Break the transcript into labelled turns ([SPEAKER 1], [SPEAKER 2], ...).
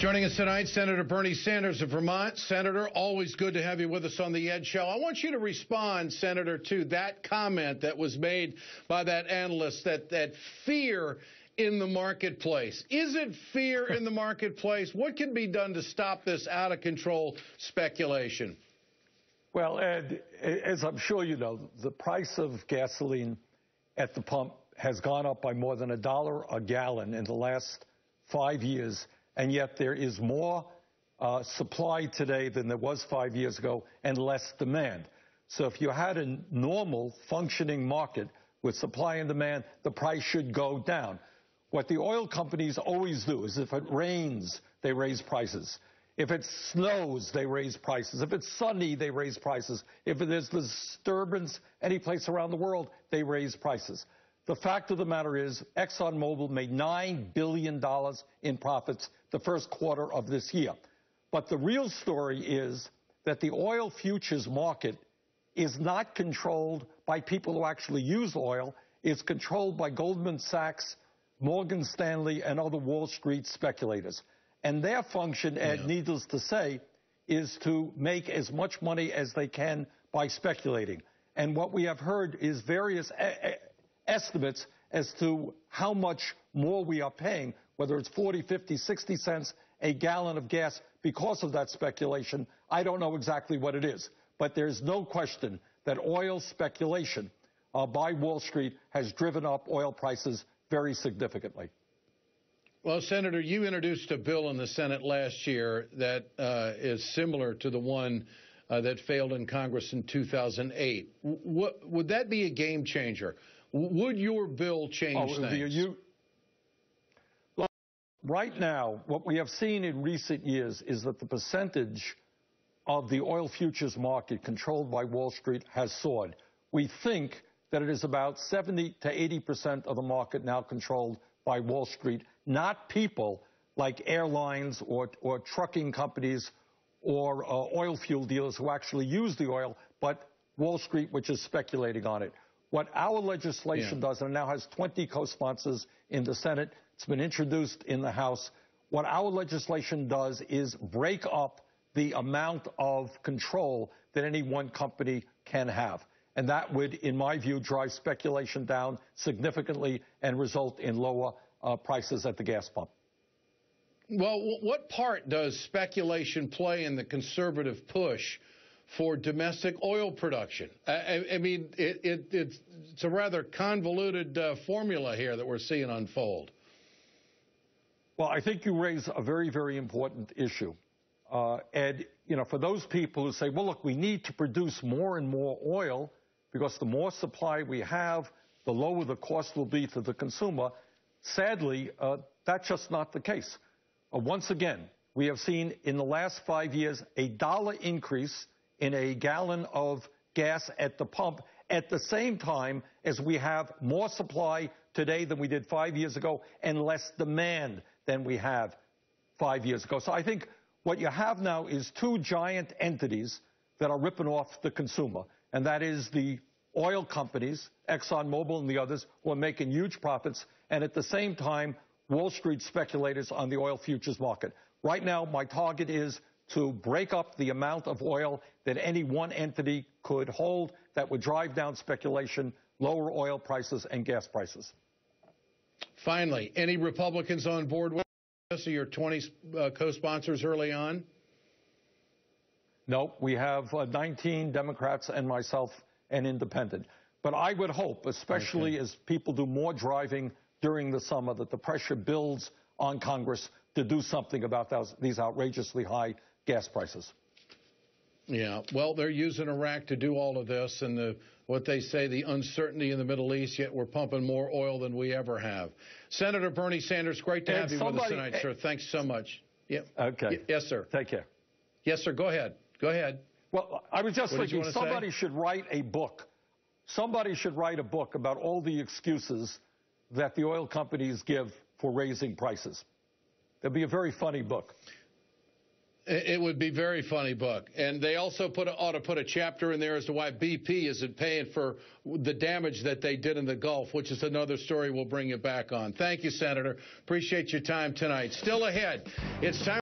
[SPEAKER 1] Joining us tonight, Senator Bernie Sanders of Vermont. Senator, always good to have you with us on the Ed Show. I want you to respond, Senator, to that comment that was made by that analyst, that fear in the marketplace. Is it fear in the marketplace? What can be done to stop this out-of-control speculation?
[SPEAKER 2] Well, Ed, as I'm sure you know, the price of gasoline at the pump has gone up by more than $1 a gallon in the last 5 years. And yet there is more supply today than there was 5 years ago and less demand. So if you had a normal functioning market with supply and demand, the price should go down. What the oil companies always do is if it rains, they raise prices. If it snows, they raise prices. If it's sunny, they raise prices. If there's disturbance any place around the world, they raise prices. The fact of the matter is ExxonMobil made $9 billion in profits the first quarter of this year. But the real story is that the oil futures market is not controlled by people who actually use oil. It's controlled by Goldman Sachs, Morgan Stanley, and other Wall Street speculators. And their function, Ed, needless to say, is to make as much money as they can by speculating. And what we have heard is various estimates as to how much more we are paying, whether it's 40, 50, 60 cents a gallon of gas because of that speculation. I don't know exactly what it is, but there's no question that oil speculation by Wall Street has driven up oil prices very significantly.
[SPEAKER 1] Well, Senator, you introduced a bill in the Senate last year that is similar to the one that failed in Congress in 2008. Would that be a game changer? Would your bill change things?
[SPEAKER 2] Well, right now, what we have seen in recent years is that the percentage of the oil futures market controlled by Wall Street has soared. We think that it is about 70 to 80% of the market now controlled by Wall Street, not people like airlines or trucking companies or oil fuel dealers who actually use the oil, but Wall Street, which is speculating on it. What our legislation does, and it now has 20 co-sponsors in the Senate, it's been introduced in the House. What our legislation does is break up the amount of control that any one company can have. And that would, in my view, drive speculation down significantly and result in lower prices at the gas pump.
[SPEAKER 1] Well, what part does speculation play in the conservative push for domestic oil production? I mean, it's a rather convoluted formula here that we're seeing unfold.
[SPEAKER 2] Well, I think you raise a very, very important issue. Ed, you know, for those people who say, well, look, we need to produce more and more oil because the more supply we have, the lower the cost will be to the consumer. Sadly, that's just not the case. Once again, we have seen in the last 5 years a $1 increase in a gallon of gas at the pump at the same time as we have more supply today than we did 5 years ago and less demand than we have 5 years ago. So I think what you have now is two giant entities that are ripping off the consumer, and that is the oil companies, ExxonMobil and the others, who are making huge profits, and at the same time, Wall Street speculators on the oil futures market. Right now, my target is to break up the amount of oil that any one entity could hold that would drive down speculation, lower oil prices, and gas prices.
[SPEAKER 1] Finally, any Republicans on board with this? Are your 20 co-sponsors early on?
[SPEAKER 2] No, we have 19 Democrats and myself, an independent. But I would hope, especially as people do more driving during the summer, that the pressure builds on Congress to do something about these outrageously high gas prices.
[SPEAKER 1] Yeah, well, they're using Iraq to do all of this and what they say, the uncertainty in the Middle East, yet we're pumping more oil than we ever have. Senator Bernie Sanders, great to have you with us tonight, sir. Thanks so much. Yeah.
[SPEAKER 2] Okay.
[SPEAKER 1] Yes, sir.
[SPEAKER 2] Take care.
[SPEAKER 1] Yes, sir. Go ahead. Go ahead.
[SPEAKER 2] Well, I was just thinking somebody should write a book. Somebody should write a book about all the excuses that the oil companies give for raising prices. It'd be a very funny book.
[SPEAKER 1] It would be a very funny book. And they also ought to put a chapter in there as to why BP isn't paying for the damage that they did in the Gulf, which is another story we'll bring you back on. Thank you, Senator. Appreciate your time tonight. Still ahead, it's time.